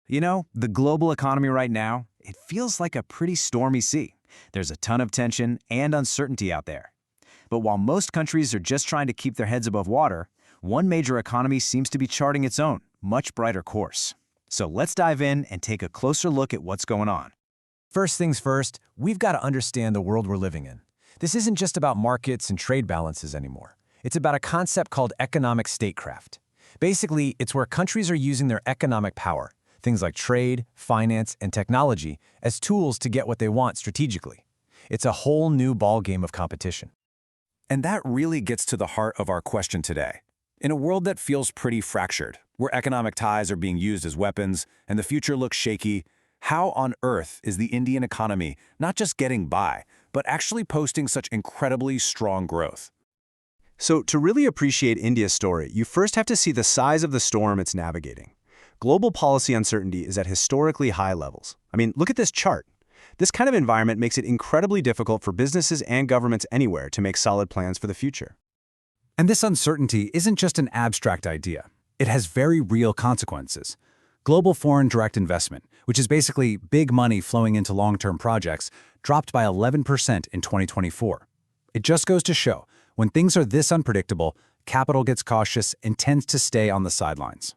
You know, the global economy right now, it feels like a pretty stormy sea. There's a ton of tension and uncertainty out there. But while most countries are just trying to keep their heads above water, one major economy seems to be charting its own, much brighter course. So let's dive in and take a closer look at what's going on. First things first, we've got to understand the world we're living in. This isn't just about markets and trade balances anymore. It's about a concept called economic statecraft. Basically, it's where countries are using their economic power, things like trade, finance, and technology, as tools to get what they want strategically. It's a whole new ballgame of competition. And that really gets to the heart of our question today. In a world that feels pretty fractured, where economic ties are being used as weapons and the future looks shaky, how on earth is the Indian economy not just getting by, but actually posting such incredibly strong growth? So to really appreciate India's story, you first have to see the size of the storm it's navigating. Global policy uncertainty is at historically high levels. I mean, look at this chart. This kind of environment makes it incredibly difficult for businesses and governments anywhere to make solid plans for the future. And this uncertainty isn't just an abstract idea. It has very real consequences. Global foreign direct investment, which is basically big money flowing into long-term projects, dropped by 11% in 2024. It just goes to show, when things are this unpredictable, capital gets cautious and tends to stay on the sidelines.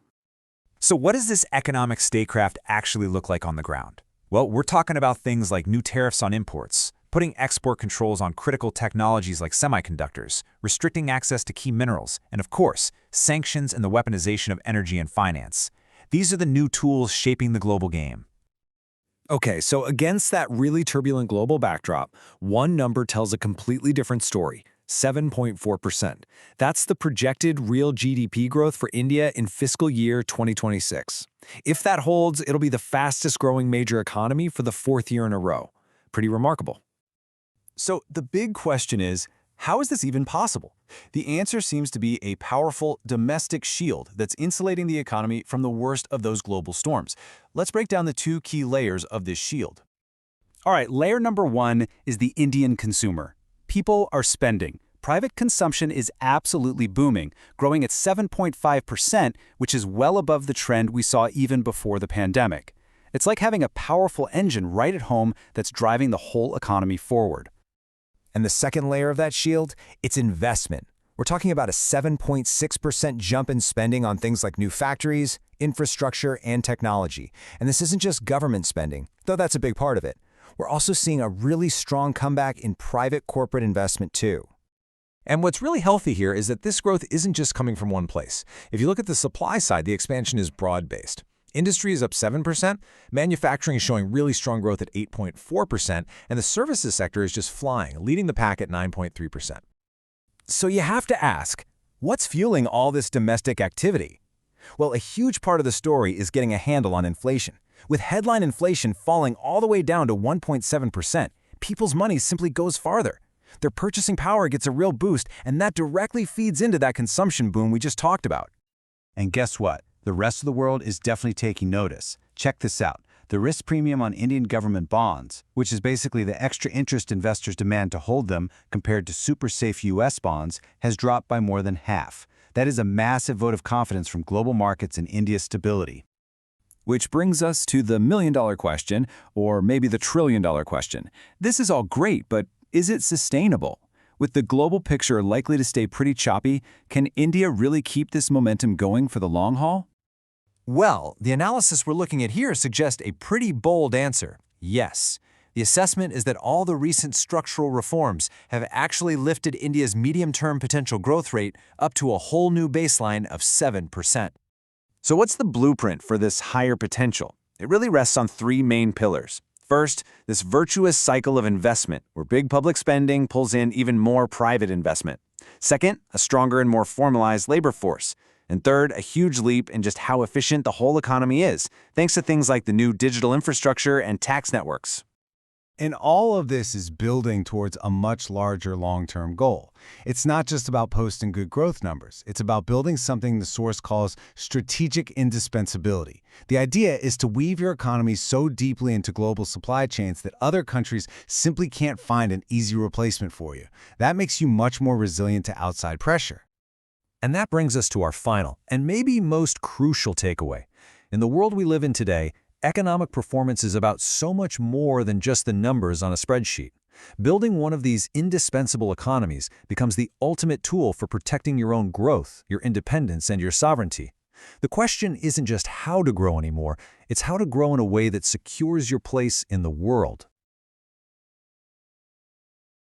So what does this economic statecraft actually look like on the ground? Well, we're talking about things like new tariffs on imports, putting export controls on critical technologies like semiconductors, restricting access to key minerals, and of course, sanctions and the weaponization of energy and finance. These are the new tools shaping the global game. Okay, so against that really turbulent global backdrop, one number tells a completely different story: 7.4%. That's the projected real GDP growth for India in fiscal year 2026. If that holds, it'll be the fastest growing major economy for the fourth year in a row. Pretty remarkable. So the big question is, how is this even possible? The answer seems to be a powerful domestic shield that's insulating the economy from the worst of those global storms. Let's break down the two key layers of this shield. All right, layer number one is the Indian consumer. People are spending. Private consumption is absolutely booming, growing at 7.5%, which is well above the trend we saw even before the pandemic. It's like having a powerful engine right at home that's driving the whole economy forward. And the second layer of that shield, it's investment. We're talking about a 7.6% jump in spending on things like new factories, infrastructure, and technology. And this isn't just government spending, though that's a big part of it. We're also seeing a really strong comeback in private corporate investment too. And what's really healthy here is that this growth isn't just coming from one place. If you look at the supply side, the expansion is broad-based. Industry is up 7%, manufacturing is showing really strong growth at 8.4%, and the services sector is just flying, leading the pack at 9.3%. So you have to ask, what's fueling all this domestic activity? Well, a huge part of the story is getting a handle on inflation. With headline inflation falling all the way down to 1.7%, people's money simply goes farther. Their purchasing power gets a real boost, and that directly feeds into that consumption boom we just talked about. And guess what? The rest of the world is definitely taking notice. Check this out. The risk premium on Indian government bonds, which is basically the extra interest investors demand to hold them compared to super safe US bonds, has dropped by more than half. That is a massive vote of confidence from global markets and India's stability. Which brings us to the million-dollar question, or maybe the trillion-dollar question. This is all great, but is it sustainable? With the global picture likely to stay pretty choppy, can India really keep this momentum going for the long haul? Well, the analysis we're looking at here suggests a pretty bold answer: yes. The assessment is that all the recent structural reforms have actually lifted India's medium-term potential growth rate up to a whole new baseline of 7%. So what's the blueprint for this higher potential? It really rests on three main pillars. First, this virtuous cycle of investment, where big public spending pulls in even more private investment. Second, a stronger and more formalized labor force. And third, a huge leap in just how efficient the whole economy is, thanks to things like the new digital infrastructure and tax networks. And all of this is building towards a much larger long-term goal. It's not just about posting good growth numbers. It's about building something the source calls strategic indispensability. The idea is to weave your economy so deeply into global supply chains that other countries simply can't find an easy replacement for you. That makes you much more resilient to outside pressure. And that brings us to our final, and maybe most crucial takeaway. In the world we live in today, economic performance is about so much more than just the numbers on a spreadsheet. Building one of these indispensable economies becomes the ultimate tool for protecting your own growth, your independence, and your sovereignty. The question isn't just how to grow anymore, it's how to grow in a way that secures your place in the world.